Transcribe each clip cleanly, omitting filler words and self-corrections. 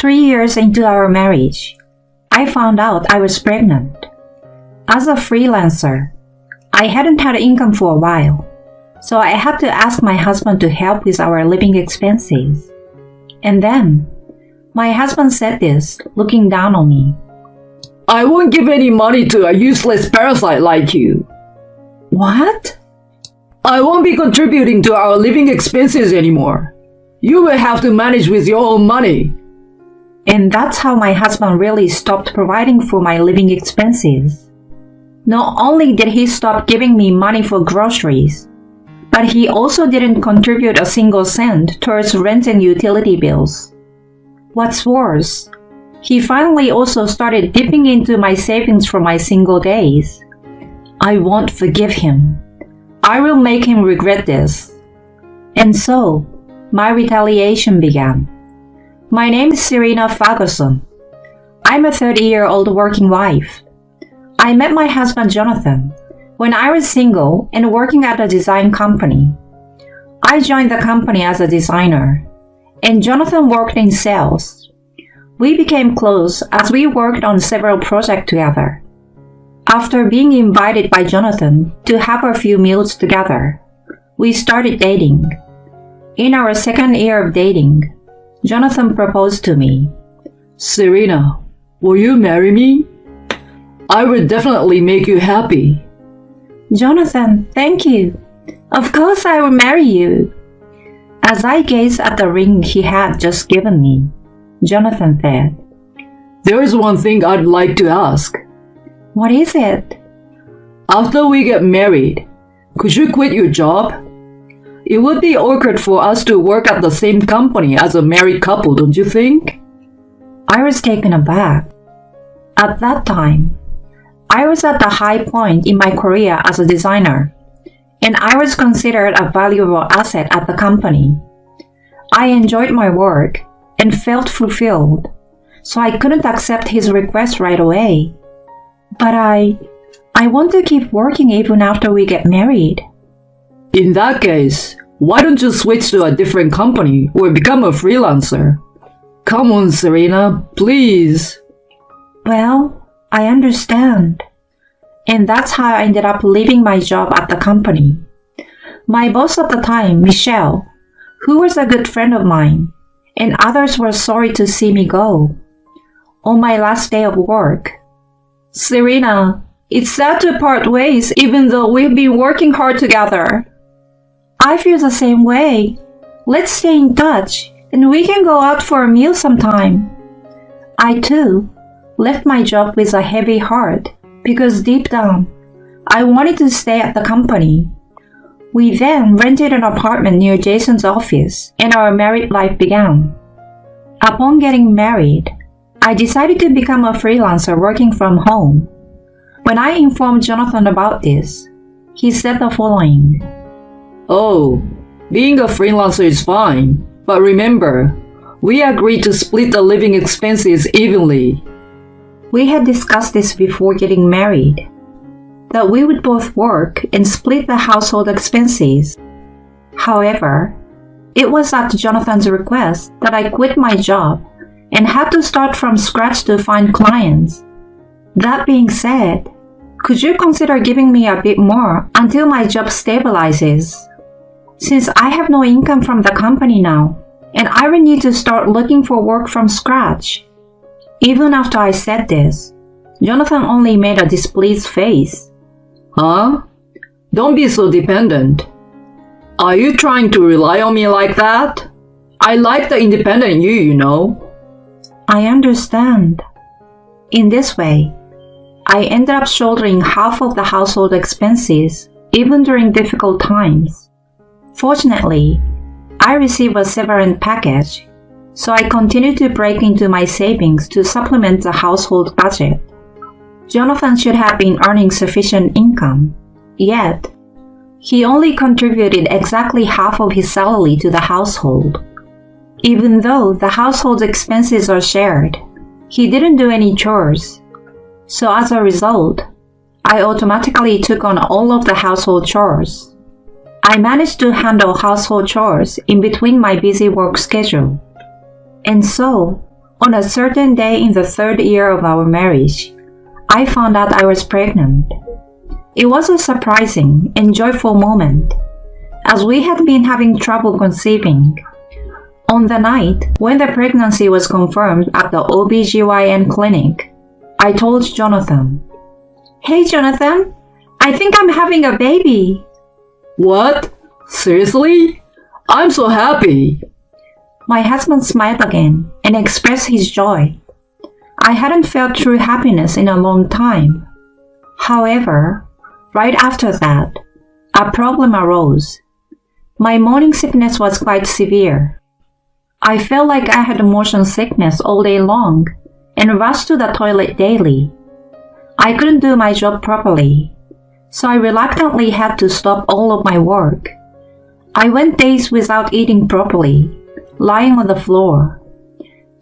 3 years into our marriage, I found out I was pregnant. As a freelancer, I hadn't had income for a while, so I had to ask my husband to help with our living expenses. And then, my husband said this, looking down on me. I won't give any money to a useless parasite like you. What? I won't be contributing to our living expenses anymore. You will have to manage with your own money. And that's how my husband really stopped providing for my living expenses. Not only did he stop giving me money for groceries, but he also didn't contribute a single cent towards rent and utility bills. What's worse, he finally also started dipping into my savings for my single days. I won't forgive him. I will make him regret this. And so, my retaliation began. My name is Serena Ferguson. I'm a 30-year-old working wife. I met my husband Jonathan when I was single and working at a design company. I joined the company as a designer, and Jonathan worked in sales. We became close as we worked on several projects together. After being invited by Jonathan to have a few meals together, we started dating. In our second year of dating, Jonathan proposed to me. Serena, will you marry me? I will definitely make you happy. Jonathan, thank you. Of course I will marry you. As I gazed at the ring he had just given me, Jonathan said, There is one thing I'd like to ask. What is it? After we get married, could you quit your job? It would be awkward for us to work at the same company as a married couple, don't you think? I was taken aback. At that time, I was at the high point in my career as a designer, and I was considered a valuable asset at the company. I enjoyed my work and felt fulfilled, so I couldn't accept his request right away. But I want to keep working even after we get married. In that case, why don't you switch to a different company or become a freelancer? Come on, Serena, please. Well, I understand. And that's how I ended up leaving my job at the company. My boss at the time, Michelle, who was a good friend of mine, and others were sorry to see me go. On my last day of work, Serena, it's sad to part ways even though we've been working hard together. I feel the same way. Let's stay in touch and we can go out for a meal sometime. I too left my job with a heavy heart because deep down, I wanted to stay at the company. We then rented an apartment near Jason's office and our married life began. Upon getting married, I decided to become a freelancer working from home. When I informed Jonathan about this, he said the following. Oh, being a freelancer is fine, but remember, we agreed to split the living expenses evenly. We had discussed this before getting married, that we would both work and split the household expenses. However, it was at Jonathan's request that I quit my job and had to start from scratch to find clients. That being said, could you consider giving me a bit more until my job stabilizes? Since I have no income from the company now, and I will need to start looking for work from scratch. Even after I said this, Jonathan only made a displeased face. Huh? Don't be so dependent. Are you trying to rely on me like that? I like the independent you know. I understand. In this way, I ended up shouldering half of the household expenses, even during difficult times. Fortunately, I received a severance package, so I continued to break into my savings to supplement the household budget. Jonathan should have been earning sufficient income, yet he only contributed exactly half of his salary to the household. Even though the household expenses are shared, he didn't do any chores. So as a result, I automatically took on all of the household chores. I managed to handle household chores in between my busy work schedule. And so, On a certain day in the 3rd year of our marriage, I found out I was pregnant. It was a surprising and joyful moment, as we had been having trouble conceiving. On the night when the pregnancy was confirmed at the OBGYN clinic, I told Jonathan, "Hey Jonathan, I think I'm having a baby." What? Seriously? I'm so happy. My husband smiled again and expressed his joy. I hadn't felt true happiness in a long time. However, right after that, a problem arose. My morning sickness was quite severe. I felt like I had motion sickness all day long and rushed to the toilet daily. I couldn't do my job properly, so I reluctantly had to stop all of my work. I went days without eating properly, lying on the floor.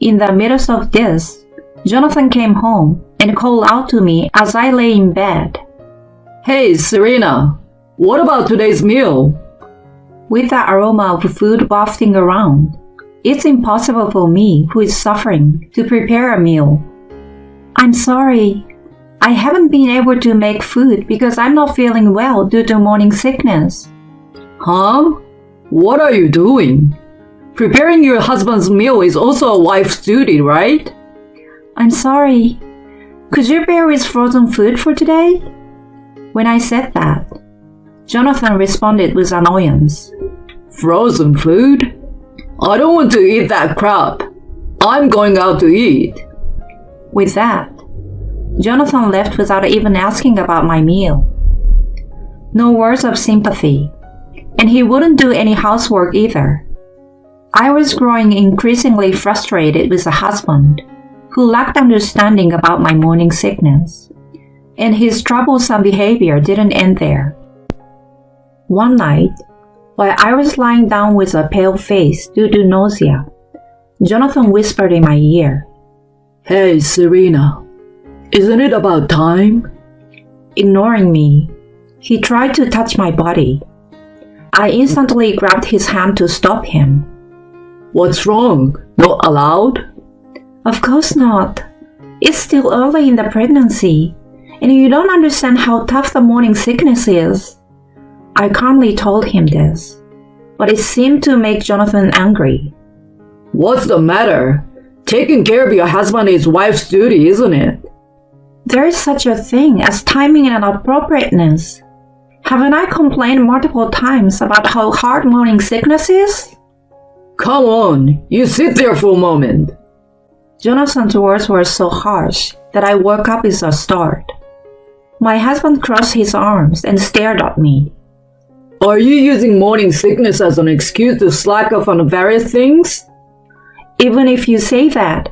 In the midst of this, Jonathan came home and called out to me as I lay in bed. Hey, Serena, what about today's meal? With the aroma of food wafting around, it's impossible for me, who is suffering, to prepare a meal. "I'm sorry. I haven't been able to make food because I'm not feeling well due to morning sickness." Huh? What are you doing? Preparing your husband's meal is also a wife's duty, right? "I'm sorry. Could you bear with frozen food for today?" When I said that, Jonathan responded with annoyance. Frozen food? I don't want to eat that crap. I'm going out to eat. With that, Jonathan left without even asking about my meal. No words of sympathy, and he wouldn't do any housework either. I was growing increasingly frustrated with a husband who lacked understanding about my morning sickness, and his troublesome behavior didn't end there. One night, while I was lying down with a pale face due to nausea, Jonathan whispered in my ear, Hey, Serena, isn't it about time? Ignoring me, he tried to touch my body. I instantly grabbed his hand to stop him. What's wrong? Not allowed? Of course not. It's still early in the pregnancy, and you don't understand how tough the morning sickness is. I calmly told him this, but it seemed to make Jonathan angry. What's the matter? Taking care of your husband is wife's duty, isn't it? There is such a thing as timing and appropriateness. Haven't I complained multiple times about how hard morning sickness is? Come on, you sit there for a moment. Jonathan's words were so harsh that I woke up with a start. My husband crossed his arms and stared at me. Are you using morning sickness as an excuse to slack off on various things? Even if you say that,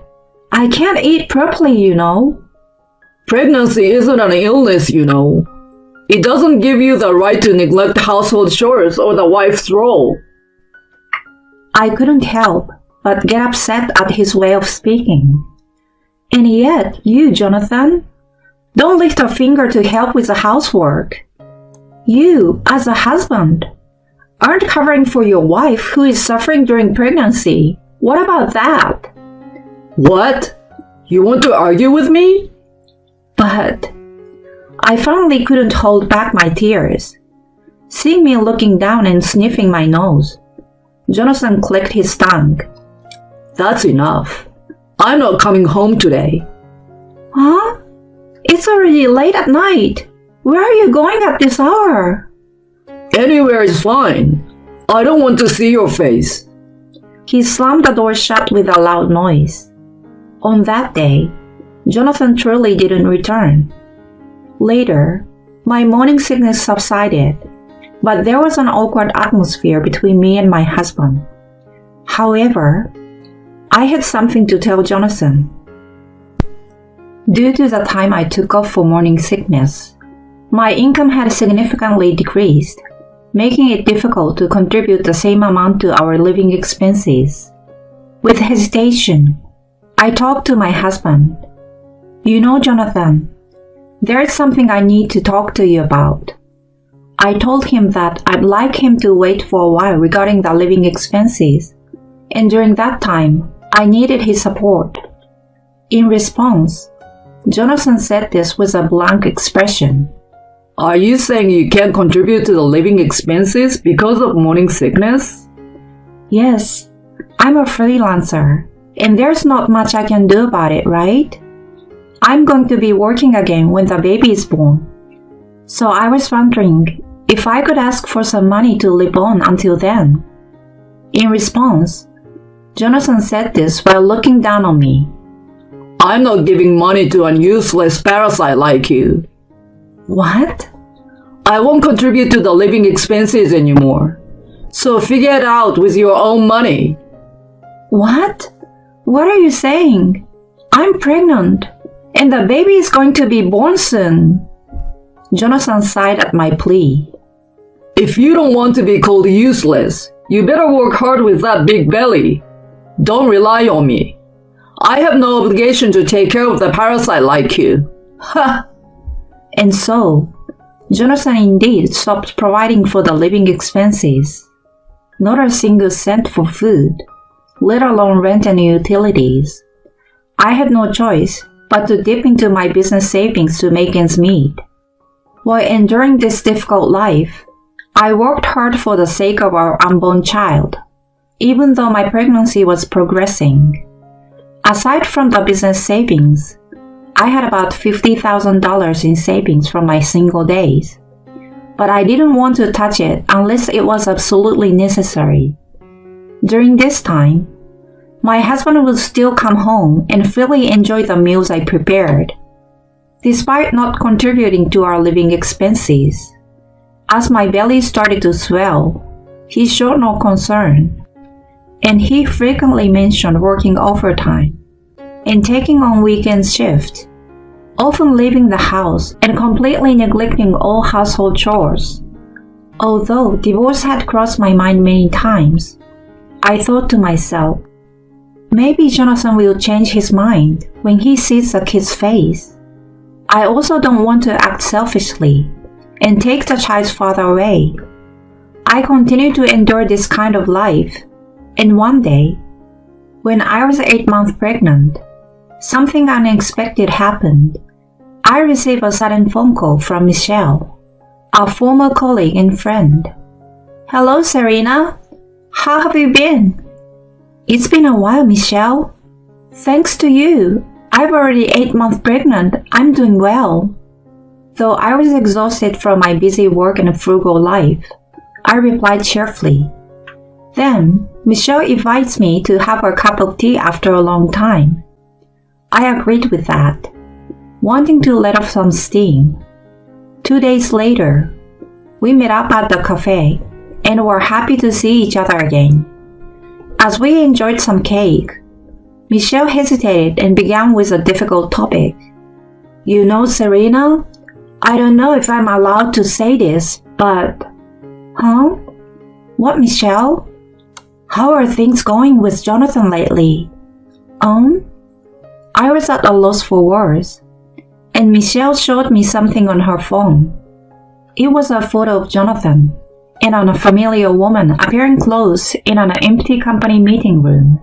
I can't eat properly, you know. Pregnancy isn't an illness, you know. It doesn't give you the right to neglect household chores or the wife's role. I couldn't help but get upset at his way of speaking. And yet, you, Jonathan, don't lift a finger to help with the housework. You, as a husband, aren't covering for your wife who is suffering during pregnancy. What about that? What? You want to argue with me? But I finally couldn't hold back my tears. Seeing me looking down and sniffing my nose, Jonathan clicked his tongue. That's enough. I'm not coming home today. Huh? It's already late at night. Where are you going at this hour? Anywhere is fine. I don't want to see your face. He slammed the door shut with a loud noise. On that day, Jonathan truly didn't return. Later, my morning sickness subsided, but there was an awkward atmosphere between me and my husband. However, I had something to tell Jonathan. Due to the time I took off for morning sickness, my income had significantly decreased, making it difficult to contribute the same amount to our living expenses. With hesitation, I talked to my husband. You know, Jonathan, there is something I need to talk to you about. I told him that I'd like him to wait for a while regarding the living expenses, and during that time, I needed his support. In response, Jonathan said this with a blank expression. Are you saying you can't contribute to the living expenses because of morning sickness? Yes, I'm a freelancer, and there's not much I can do about it, right? I'm going to be working again when the baby is born. So I was wondering if I could ask for some money to live on until then. In response, Jonathan said this while looking down on me. I'm not giving money to a useless parasite like you. What? I won't contribute to the living expenses anymore. So figure it out with your own money. What? What are you saying? I'm pregnant, and the baby is going to be born soon. Jonathan sighed at my plea. If you don't want to be called useless, you better work hard with that big belly. Don't rely on me. I have no obligation to take care of the parasite like you. Ha! And so, Jonathan indeed stopped providing for the living expenses. Not a single cent for food, let alone rent and utilities. I had no choice but to dip into my business savings to make ends meet. While enduring this difficult life, I worked hard for the sake of our unborn child, even though my pregnancy was progressing. Aside from the business savings, I had about $50,000 in savings from my single days, but I didn't want to touch it unless it was absolutely necessary. During this time, my husband would still come home and freely enjoy the meals I prepared, despite not contributing to our living expenses. As my belly started to swell, he showed no concern, and he frequently mentioned working overtime and taking on weekend shifts, often leaving the house and completely neglecting all household chores. Although divorce had crossed my mind many times, I thought to myself, maybe Jonathan will change his mind when he sees the kid's face. I also don't want to act selfishly and take the child's father away. I continued to endure this kind of life, and one day, when I was 8 months pregnant, something unexpected happened. I received a sudden phone call from Michelle, a former colleague and friend. Hello, Serena. How have you been? It's been a while, Michelle. Thanks to you, I'm already 8 months pregnant. I'm doing well. Though I was exhausted from my busy work and frugal life, I replied cheerfully. Then, Michelle invites me to have a cup of tea after a long time. I agreed with that, wanting to let off some steam. 2 days later, we met up at the cafe and were happy to see each other again. As we enjoyed some cake, Michelle hesitated and began with a difficult topic. You know, Serena, I don't know if I'm allowed to say this, but... Huh? What, Michelle? How are things going with Jonathan lately? I was at a loss for words, and Michelle showed me something on her phone. It was a photo of Jonathan and an unfamiliar woman appearing close in an empty company meeting room.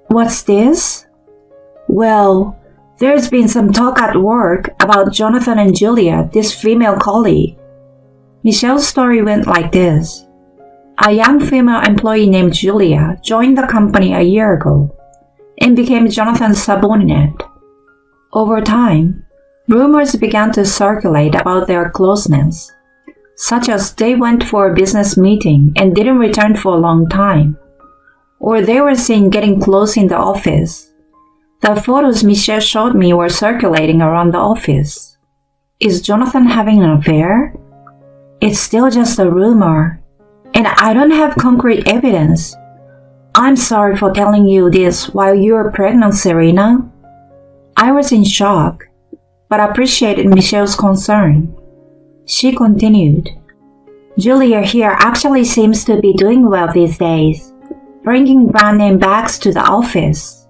What's this? Well, there's been some talk at work about Jonathan and Julia, this female colleague. Michelle's story went like this. A young female employee named Julia joined the company a year ago and became Jonathan's subordinate. Over time, rumors began to circulate about their closeness, such as they went for a business meeting and didn't return for a long time, or they were seen getting close in the office. The photos Michelle showed me were circulating around the office. Is Jonathan having an affair? It's still just a rumor, and I don't have concrete evidence. I'm sorry for telling you this while you're pregnant, Serena. I was in shock, but appreciated Michelle's concern. She continued, Julia here actually seems to be doing well these days, bringing brand name bags to the office.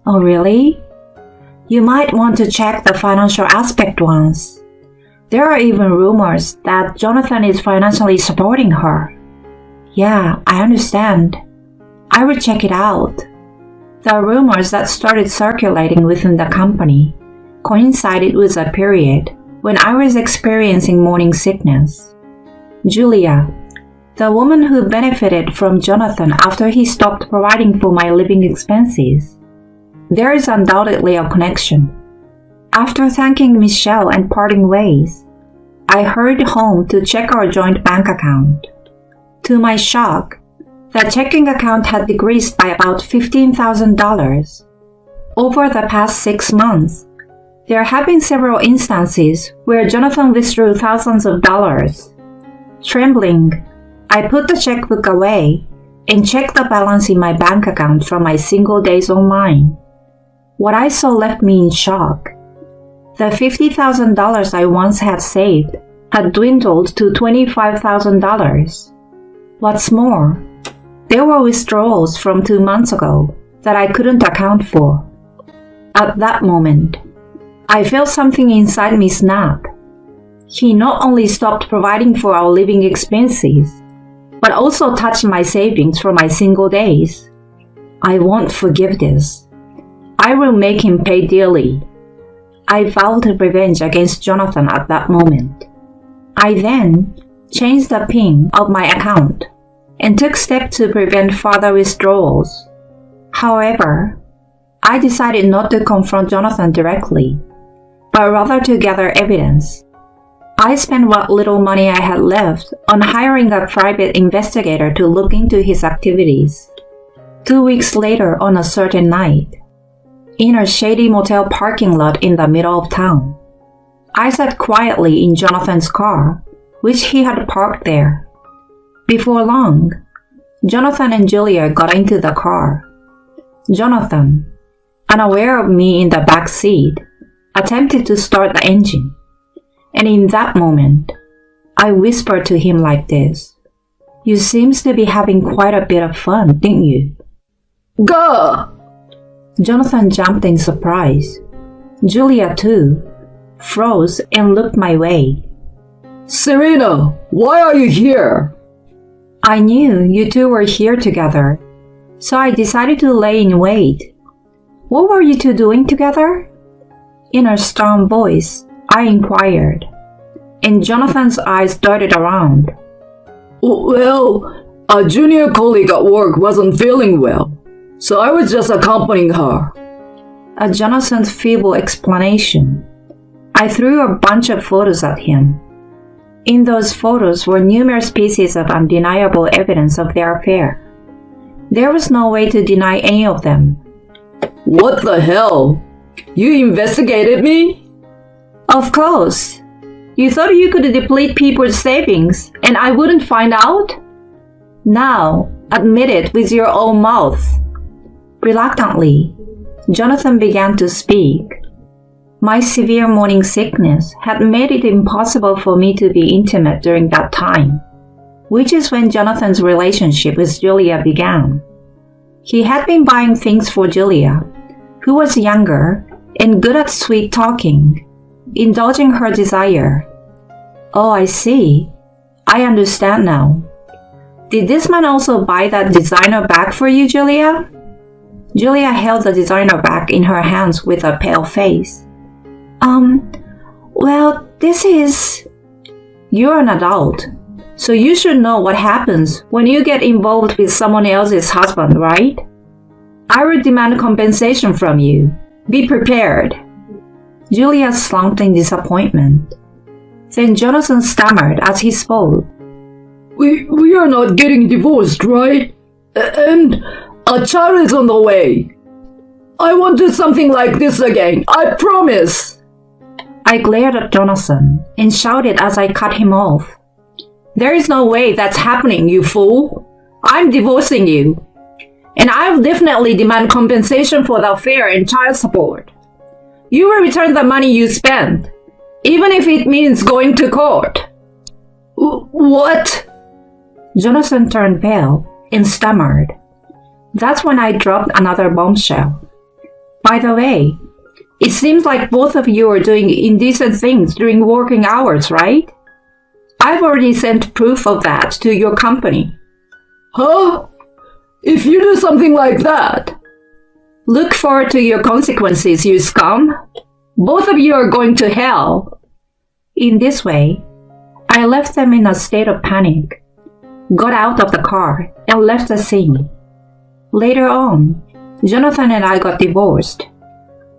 Oh, really? You might want to check the financial aspect once. There are even rumors that Jonathan is financially supporting her. Yeah, I understand. I will check it out. The rumors that started circulating within the company coincided with a period when I was experiencing morning sickness. Julia, the woman who benefited from Jonathan after he stopped providing for my living expenses. There is undoubtedly a connection. After thanking Michelle and parting ways, I hurried home to check our joint bank account. To my shock, the checking account had decreased by about $15,000. Over the past 6 months, there have been several instances where Jonathan withdrew thousands of dollars. Trembling, I put the checkbook away and checked the balance in my bank account from my single days online. What I saw left me in shock. The $50,000 I once had saved had dwindled to $25,000. What's more, there were withdrawals from 2 months ago that I couldn't account for. At that moment, I felt something inside me snap. He not only stopped providing for our living expenses, but also touched my savings for my single days. I won't forgive this. I will make him pay dearly. I vowed revenge against Jonathan at that moment. I then changed the PIN of my account and took steps to prevent further withdrawals. However, I decided not to confront Jonathan directly, but rather to gather evidence. I spent what little money I had left on hiring a private investigator to look into his activities. 2 weeks later, on a certain night, in a shady motel parking lot in the middle of town, I sat quietly in Jonathan's car, which he had parked there. Before long, Jonathan and Julia got into the car. Jonathan, unaware of me in the back seat, attempted to start the engine. And in that moment, I whispered to him like this, "You seems to be having quite a bit of fun, didn't you?" Gah! Jonathan jumped in surprise. Julia, too, froze and looked my way. Serena, why are you here? I knew you two were here together, so I decided to lay in wait. What were you two doing together? In a stern voice, I inquired, and Jonathan's eyes darted around. Well, a junior colleague at work wasn't feeling well, so I was just accompanying her. At Jonathan's feeble explanation, I threw a bunch of photos at him. In those photos were numerous pieces of undeniable evidence of their affair. There was no way to deny any of them. What the hell? You investigated me? Of course. You thought you could deplete people's savings and I wouldn't find out? Now, admit it with your own mouth. Reluctantly, Jonathan began to speak. My severe morning sickness had made it impossible for me to be intimate during that time, which is when Jonathan's relationship with Julia began. He had been buying things for Julia, who was younger and good at sweet talking, indulging her desire. Oh, I see. I understand now. Did this man also buy that designer bag for you, Julia? Julia held the designer bag in her hands with a pale face. Well, this is... You're an adult, so you should know what happens when you get involved with someone else's husband, right? I will demand compensation from you. Be prepared. Julia slumped in disappointment. Then Jonathan stammered as he spoke. We are not getting divorced, right? And a child is on the way. I won't do something like this again, I promise. I glared at Jonathan and shouted as I cut him off. There is no way that's happening, you fool. I'm divorcing you. And I'll definitely demand compensation for the affair and child support. You will return the money you spent, even if it means going to court. What? Jonathan turned pale and stammered. That's when I dropped another bombshell. By the way, it seems like both of you are doing indecent things during working hours, right? I've already sent proof of that to your company. Huh? If you do something like that... Look forward to your consequences, you scum. Both of you are going to hell. In this way, I left them in a state of panic, got out of the car, and left the scene. Later on, Jonathan and I got divorced.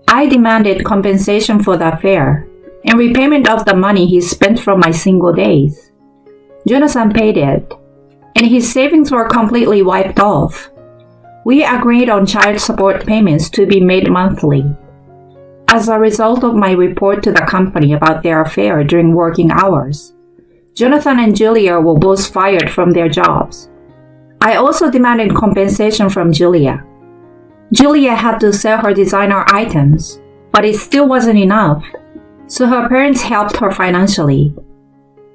I demanded compensation for the affair and repayment of the money he spent from my single days. Jonathan paid it, and his savings were completely wiped off. We agreed on child support payments to be made monthly. As a result of my report to the company about their affair during working hours, Jonathan and Julia were both fired from their jobs. I also demanded compensation from Julia. Julia had to sell her designer items, but it still wasn't enough, so her parents helped her financially.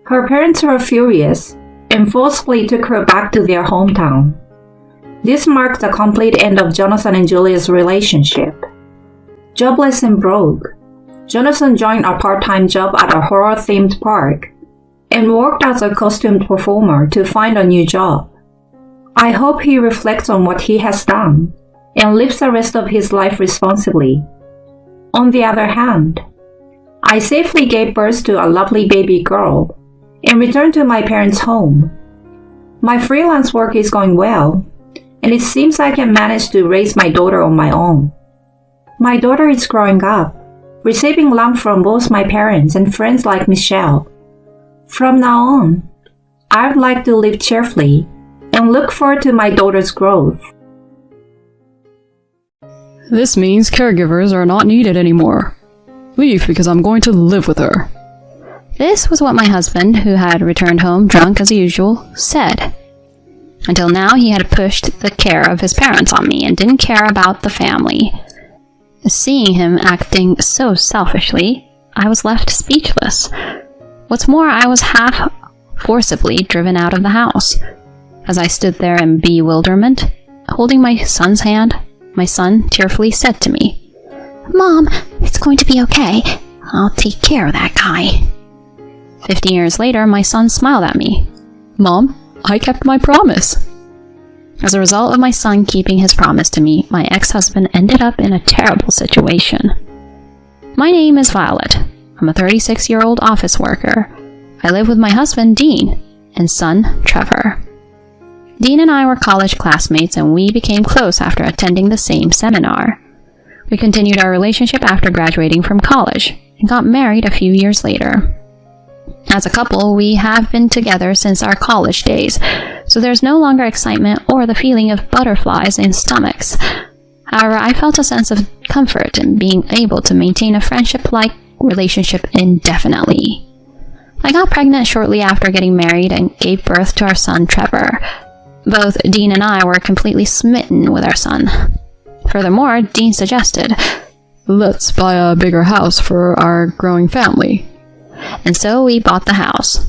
Her parents were furious and forcefully took her back to their hometown. This marked the complete end of Jonathan and Julia's relationship. Jobless and broke, Jonathan joined a part-time job at a horror-themed park and worked as a costumed performer to find a new job. I hope he reflects on what he has done and lives the rest of his life responsibly. On the other hand, I safely gave birth to a lovely baby girl and returned to my parents' home. My freelance work is going well, and it seems I can manage to raise my daughter on my own. My daughter is growing up, receiving love from both my parents and friends like Michelle. From now on, I would like to live cheerfully and look forward to my daughter's growth. This means caregivers are not needed anymore. Leave because I'm going to live with her. This was what my husband, who had returned home drunk as usual, said. Until now, he had pushed the care of his parents on me and didn't care about the family. Seeing him acting so selfishly, I was left speechless. What's more, I was half forcibly driven out of the house. As I stood there in bewilderment, holding my son's hand, my son tearfully said to me, "Mom, it's going to be okay. I'll take care of that guy." 15 years later, my son smiled at me. Mom, I kept my promise. As a result of my son keeping his promise to me, my ex-husband ended up in a terrible situation. My name is Violet. I'm a 36-year-old office worker. I live with my husband, Dean, and son, Trevor. Dean and I were college classmates, and we became close after attending the same seminar. We continued our relationship after graduating from college and got married a few years later. As a couple, we have been together since our college days, so there's no longer excitement or the feeling of butterflies in stomachs. However, I felt a sense of comfort in being able to maintain a friendship-like relationship indefinitely. I got pregnant shortly after getting married and gave birth to our son, Trevor. Both Dean and I were completely smitten with our son. Furthermore, Dean suggested, "Let's buy a bigger house for our growing family." And so we bought the house.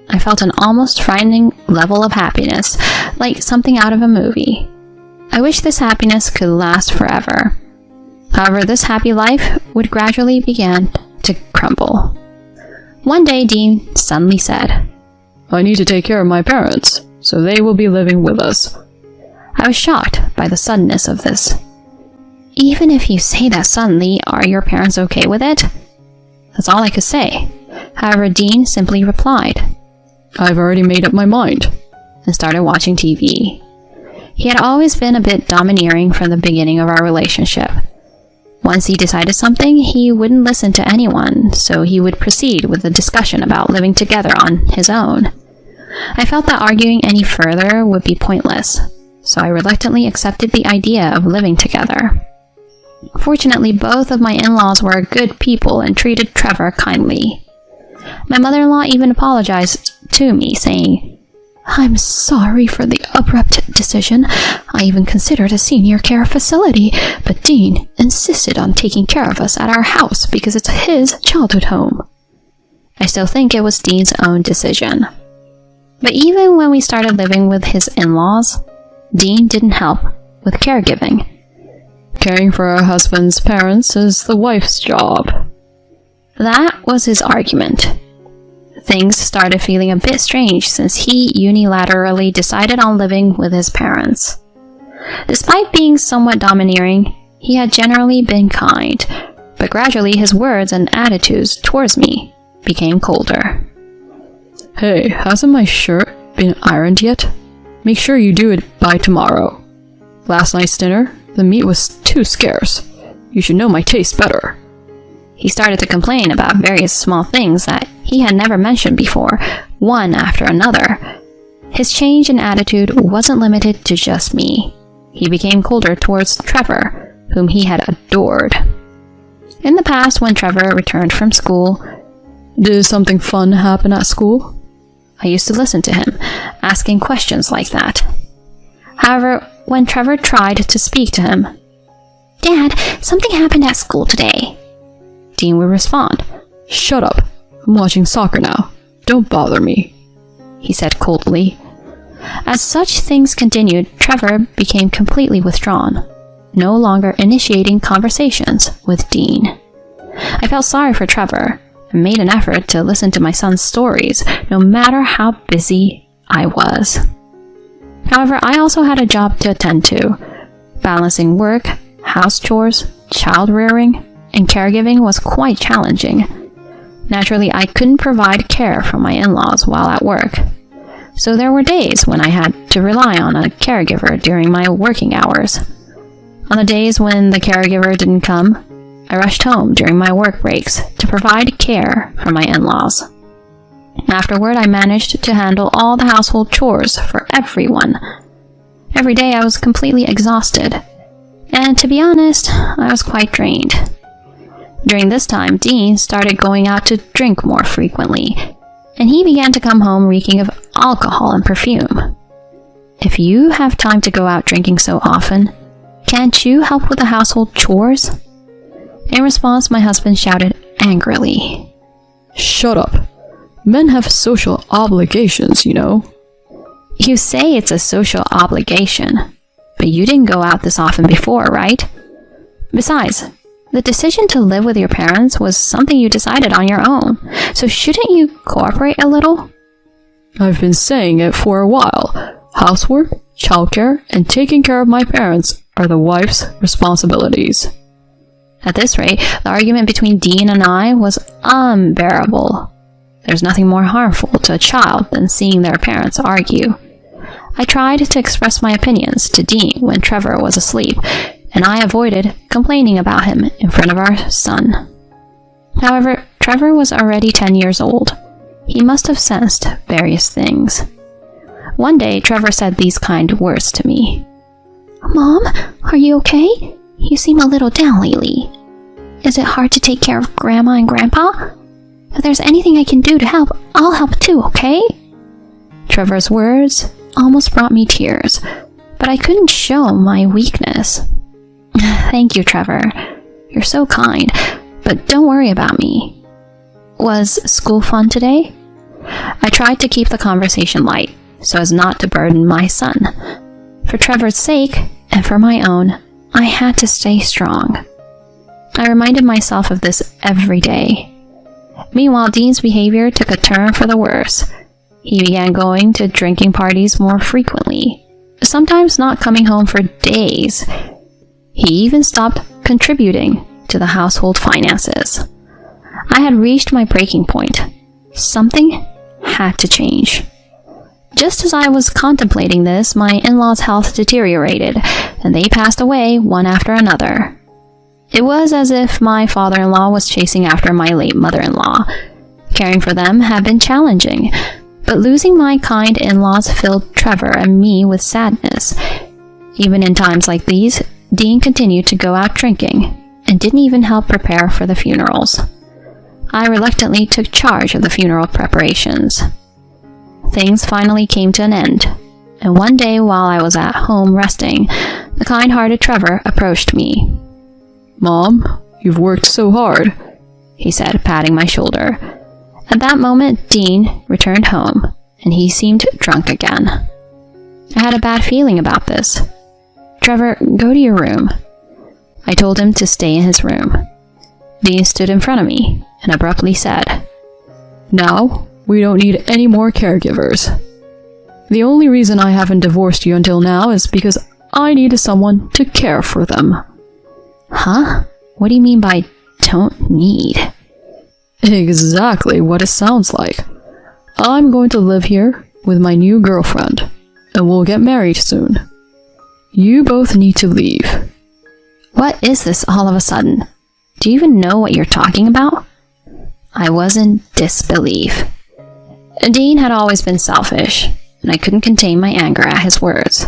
I felt an almost frightening level of happiness, like something out of a movie. I wish this happiness could last forever. However, this happy life would gradually begin to crumble. One day, Dean suddenly said, "I need to take care of my parents, so they will be living with us." I was shocked by the suddenness of this. "Even if you say that suddenly, are your parents okay with it?" That's all I could say. However, Dean simply replied, "I've already made up my mind," and started watching TV. He had always been a bit domineering from the beginning of our relationship. Once he decided something, he wouldn't listen to anyone, so he would proceed with the discussion about living together on his own. I felt that arguing any further would be pointless, so I reluctantly accepted the idea of living together. Fortunately, both of my in-laws were good people and treated Trevor kindly. My mother-in-law even apologized to me, saying, "I'm sorry for the abrupt decision. I even considered a senior care facility, but Dean insisted on taking care of us at our house because it's his childhood home." I still think it was Dean's own decision. But even when we started living with his in-laws, Dean didn't help with caregiving. "Caring for her husband's parents is the wife's job." That was his argument. Things started feeling a bit strange since he unilaterally decided on living with his parents. Despite being somewhat domineering, he had generally been kind, but gradually his words and attitudes towards me became colder. Hey, hasn't my shirt been ironed yet? Make sure you do it by tomorrow. Last night's dinner, the meat was too scarce. You should know my taste better. He started to complain about various small things that he had never mentioned before, one after another. His change in attitude wasn't limited to just me. He became colder towards Trevor, whom he had adored. In the past, when Trevor returned from school, Did something fun happen at school? I used to listen to him, asking questions like that. However, when Trevor tried to speak to him, "Dad, something happened at school today," Dean would respond, Shut up. I'm watching soccer now. Don't bother me. he said coldly. As such things continued, Trevor became completely withdrawn, no longer initiating conversations with Dean. I felt sorry for Trevor and made an effort to listen to my son's stories, no matter how busy I was. However, I also had a job to attend to. Balancing work, house chores, child rearing, and caregiving was quite challenging. Naturally, I couldn't provide care for my in-laws while at work, so there were days when I had to rely on a caregiver during my working hours. On the days when the caregiver didn't come, I rushed home during my work breaks to provide care for my in-laws. Afterward, I managed to handle all the household chores for everyone. Every day I was completely exhausted, and to be honest, I was quite drained. During this time, Dean started going out to drink more frequently, and he began to come home reeking of alcohol and perfume. If you have time to go out drinking so often, can't you help with the household chores? In response, my husband shouted angrily, Shut up. Men have social obligations, you know. "You say it's a social obligation, but you didn't go out this often before, right? Besides, the decision to live with your parents was something you decided on your own, so shouldn't you cooperate a little?" I've been saying it for a while. Housework, childcare, and taking care of my parents are the wife's responsibilities. At this rate, the argument between Dean and I was unbearable. There's nothing more harmful to a child than seeing their parents argue. I tried to express my opinions to Dean when Trevor was asleep, and I avoided complaining about him in front of our son. However, Trevor was already 10 years old. He must have sensed various things. One day, Trevor said these kind words to me. "Mom, are you okay? You seem a little down lately. Is it hard to take care of Grandma and Grandpa? If there's anything I can do to help, I'll help too, okay?" Trevor's words almost brought me tears, but I couldn't show my weakness. "Thank you, Trevor. You're so kind, but don't worry about me. Was school fun today?" I tried to keep the conversation light, so as not to burden my son. For Trevor's sake, and for my own, I had to stay strong. I reminded myself of this every day. Meanwhile, Dean's behavior took a turn for the worse. He began going to drinking parties more frequently, sometimes not coming home for days. He even stopped contributing to the household finances. I had reached my breaking point. Something had to change. Just as I was contemplating this, my in-laws' health deteriorated, and they passed away one after another. It was as if my father-in-law was chasing after my late mother-in-law. Caring for them had been challenging, but losing my kind in-laws filled Trevor and me with sadness. Even in times like these, Dean continued to go out drinking, and didn't even help prepare for the funerals. I reluctantly took charge of the funeral preparations. Things finally came to an end, and one day while I was at home resting, the kind-hearted Trevor approached me. Mom, you've worked so hard, he said, patting my shoulder. At that moment, Dean returned home, and he seemed drunk again. I had a bad feeling about this. "Trevor, go to your room." I told him to stay in his room. Dean stood in front of me and abruptly said, Now, we don't need any more caregivers. The only reason I haven't divorced you until now is because I needed someone to care for them. Huh? What do you mean by don't need? Exactly what it sounds like. I'm going to live here with my new girlfriend, and we'll get married soon. You both need to leave. What is this all of a sudden? Do you even know what you're talking about? I was in disbelief. Dean had always been selfish, and I couldn't contain my anger at his words.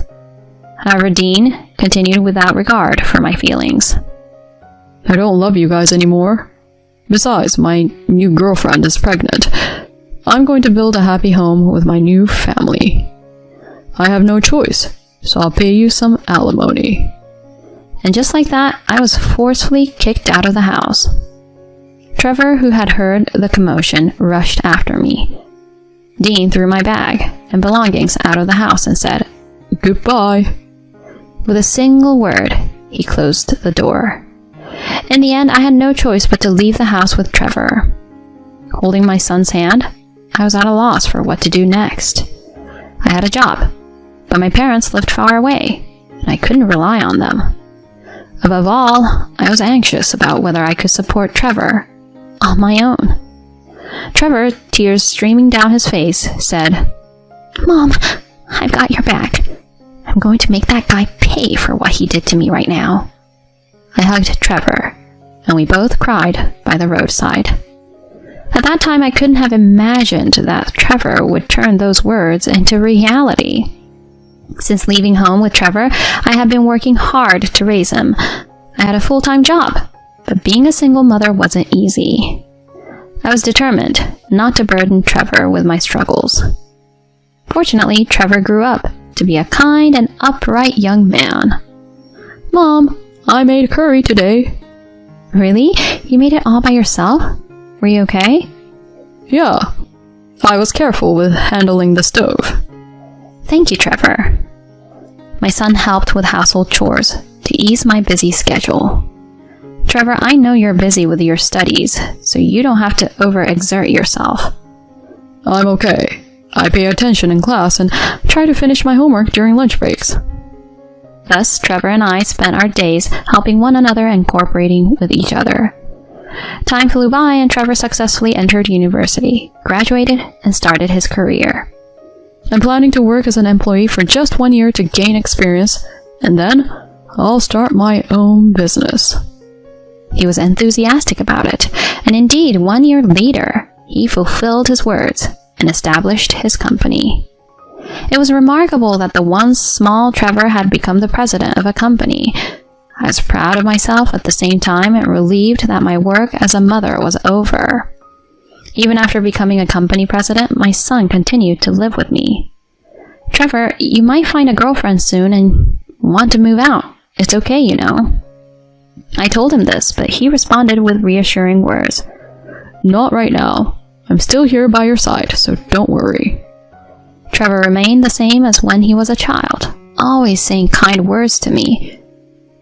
However, Dean continued without regard for my feelings. I don't love you guys anymore. Besides, my new girlfriend is pregnant. I'm going to build a happy home with my new family. I have no choice, so I'll pay you some alimony. And just like that, I was forcefully kicked out of the house. Trevor, who had heard the commotion, rushed after me. Dean threw my bag and belongings out of the house and said, Goodbye. With a single word, he closed the door. In the end, I had no choice but to leave the house with Trevor. Holding my son's hand, I was at a loss for what to do next. I had a job, but my parents lived far away, and I couldn't rely on them. Above all, I was anxious about whether I could support Trevor on my own. Trevor, tears streaming down his face, said, Mom, I've got your back. I'm going to make that guy pay for what he did to me right now. I hugged Trevor, and we both cried by the roadside. At that time, I couldn't have imagined that Trevor would turn those words into reality. Since leaving home with Trevor, I had been working hard to raise him. I had a full-time job, but being a single mother wasn't easy. I was determined not to burden Trevor with my struggles. Fortunately, Trevor grew up to be a kind and upright young man. Mom, I made curry today. Really? You made it all by yourself? Were you okay? Yeah. I was careful with handling the stove. Thank you, Trevor. My son helped with household chores to ease my busy schedule. Trevor, I know you're busy with your studies, so you don't have to overexert yourself. I'm okay. I pay attention in class and try to finish my homework during lunch breaks. Thus, Trevor and I spent our days helping one another and cooperating with each other. Time flew by and Trevor successfully entered university, graduated, and started his career. I'm planning to work as an employee for just 1 year to gain experience, and then I'll start my own business. He was enthusiastic about it, and indeed, 1 year later, he fulfilled his words and established his company. It was remarkable that the once small Trevor had become the president of a company. I was proud of myself at the same time and relieved that my work as a mother was over. Even after becoming a company president, my son continued to live with me. Trevor, you might find a girlfriend soon and want to move out. It's okay, you know. I told him this, but he responded with reassuring words. Not right now. I'm still here by your side, so don't worry. Trevor remained the same as when he was a child, always saying kind words to me.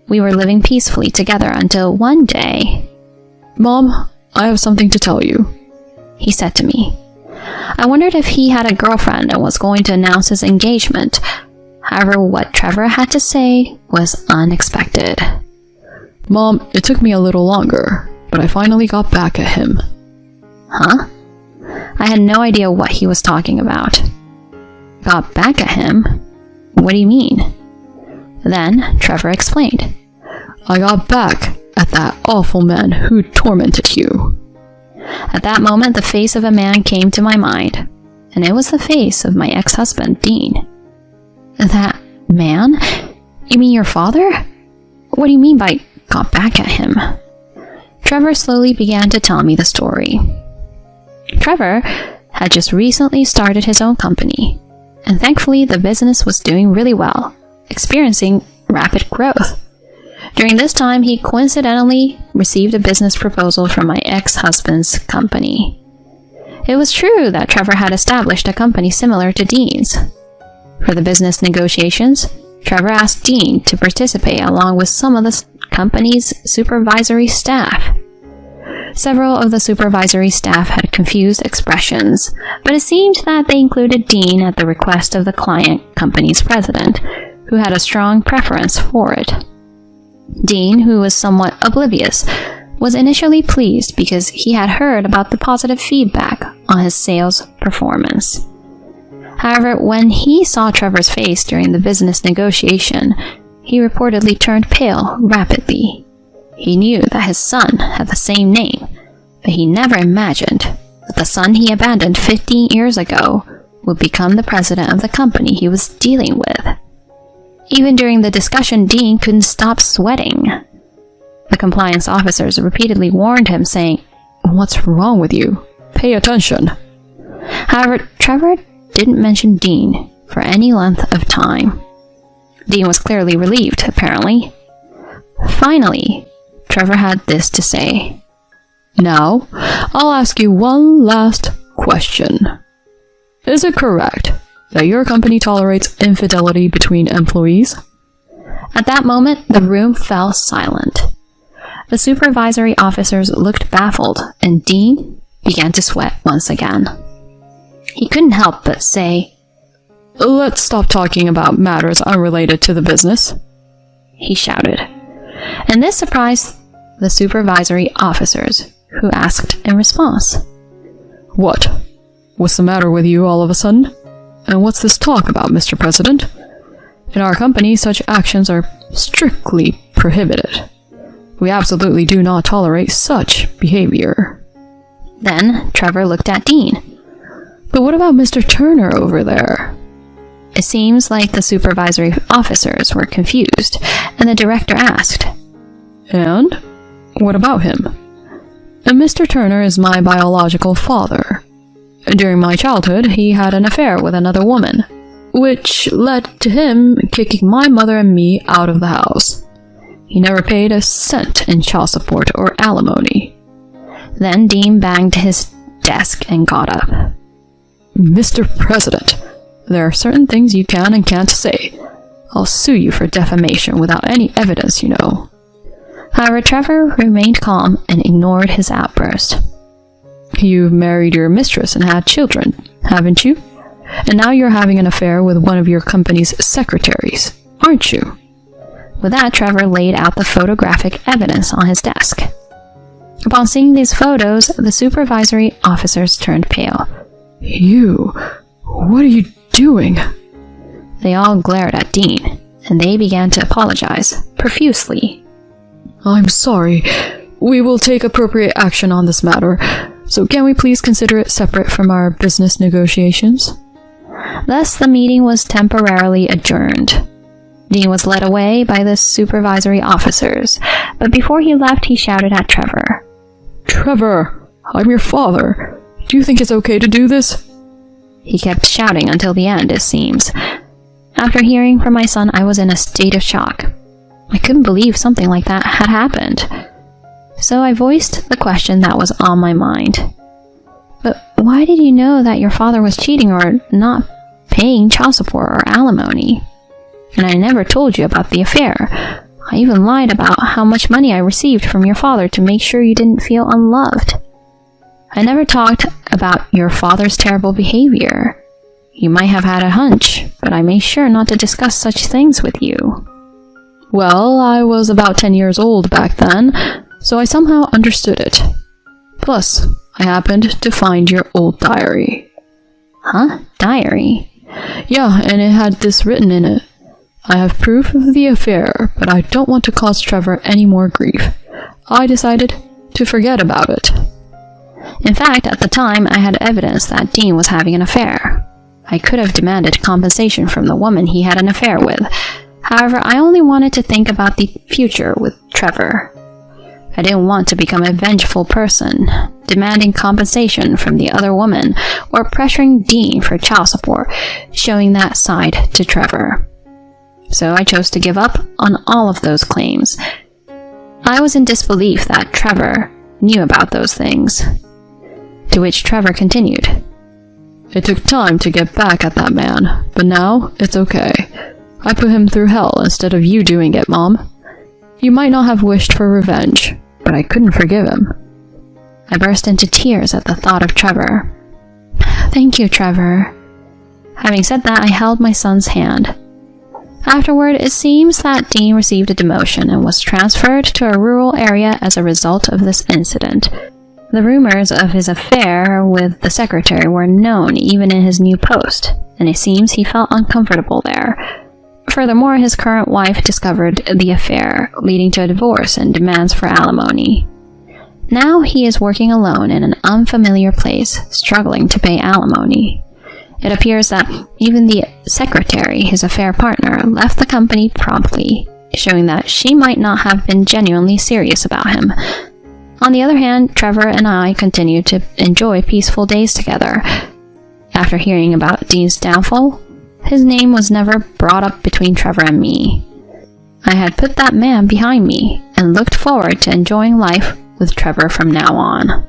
We were living peacefully together until one day... Mom, I have something to tell you, he said to me. I wondered if he had a girlfriend and was going to announce his engagement. However, what Trevor had to say was unexpected. Mom, it took me a little longer, but I finally got back at him. Huh? I had no idea what he was talking about. Got back at him? What do you mean? Then Trevor explained. I got back at that awful man who tormented you. At that moment, the face of a man came to my mind, and it was the face of my ex-husband, Dean. That man? You mean your father? What do you mean by got back at him? Trevor slowly began to tell me the story. Trevor had just recently started his own company, and thankfully the business was doing really well, experiencing rapid growth. During this time, he coincidentally received a business proposal from my ex-husband's company. It was true that Trevor had established a company similar to Dean's. For the business negotiations, Trevor asked Dean to participate along with some of the company's supervisory staff. Several of the supervisory staff had confused expressions, but it seemed that they included Dean at the request of the client company's president, who had a strong preference for it. Dean, who was somewhat oblivious, was initially pleased because he had heard about the positive feedback on his sales performance. However, when he saw Trevor's face during the business negotiation, he reportedly turned pale rapidly. He knew that his son had the same name, but he never imagined that the son he abandoned 15 years ago would become the president of the company he was dealing with. Even during the discussion, Dean couldn't stop sweating. The compliance officers repeatedly warned him, saying, What's wrong with you? Pay attention. However, Trevor didn't mention Dean for any length of time. Dean was clearly relieved, apparently. Finally, Trevor had this to say. Now, I'll ask you one last question. Is it correct that your company tolerates infidelity between employees? At that moment, the room fell silent. The supervisory officers looked baffled, and Dean began to sweat once again. He couldn't help but say, Let's stop talking about matters unrelated to the business, he shouted. And this surprised the supervisory officers, who asked in response, What? What's the matter with you all of a sudden? And what's this talk about, Mr. President? In our company, such actions are strictly prohibited. We absolutely do not tolerate such behavior. Then Trevor looked at Dean. But what about Mr. Turner over there? It seems like the supervisory officers were confused, and the director asked, And? What about him? And Mr. Turner is my biological father. During my childhood, he had an affair with another woman, which led to him kicking my mother and me out of the house. He never paid a cent in child support or alimony. Then Dean banged his desk and got up. Mr. President, there are certain things you can and can't say. I'll sue you for defamation without any evidence, you know. However, Trevor remained calm and ignored his outburst. You've married your mistress and had children, haven't you? And now you're having an affair with one of your company's secretaries, aren't you? With that, Trevor laid out the photographic evidence on his desk. Upon seeing these photos, the supervisory officers turned pale. What are you doing? They all glared at Dean, and they began to apologize profusely. I'm sorry. We will take appropriate action on this matter, so can we please consider it separate from our business negotiations? Thus, the meeting was temporarily adjourned. Dean was led away by the supervisory officers, but before he left, he shouted at Trevor. Trevor, I'm your father. Do you think it's okay to do this? He kept shouting until the end, it seems. After hearing from my son, I was in a state of shock. I couldn't believe something like that had happened. So I voiced the question that was on my mind. But why did you know that your father was cheating or not paying child support or alimony? And I never told you about the affair. I even lied about how much money I received from your father to make sure you didn't feel unloved. I never talked about your father's terrible behavior. You might have had a hunch, but I made sure not to discuss such things with you. Well, I was about 10 years old back then, so I somehow understood it. Plus, I happened to find your old diary. Huh? Diary? Yeah, and it had this written in it. I have proof of the affair, but I don't want to cause Trevor any more grief. I decided to forget about it. In fact, at the time, I had evidence that Dean was having an affair. I could have demanded compensation from the woman he had an affair with. However, I only wanted to think about the future with Trevor. I didn't want to become a vengeful person, demanding compensation from the other woman, or pressuring Dean for child support, showing that side to Trevor. So I chose to give up on all of those claims. I was in disbelief that Trevor knew about those things. To which Trevor continued. It took time to get back at that man, but now it's okay. I put him through hell instead of you doing it, Mom. You might not have wished for revenge, but I couldn't forgive him. I burst into tears at the thought of Trevor. Thank you, Trevor. Having said that, I held my son's hand. Afterward, it seems that Dean received a demotion and was transferred to a rural area as a result of this incident. The rumors of his affair with the secretary were known even in his new post, and it seems he felt uncomfortable there. Furthermore, his current wife discovered the affair, leading to a divorce and demands for alimony. Now he is working alone in an unfamiliar place, struggling to pay alimony. It appears that even the secretary, his affair partner, left the company promptly, showing that she might not have been genuinely serious about him. On the other hand, Trevor and I continue to enjoy peaceful days together. After hearing about Dean's downfall, his name was never brought up between Trevor and me. I had put that man behind me and looked forward to enjoying life with Trevor from now on.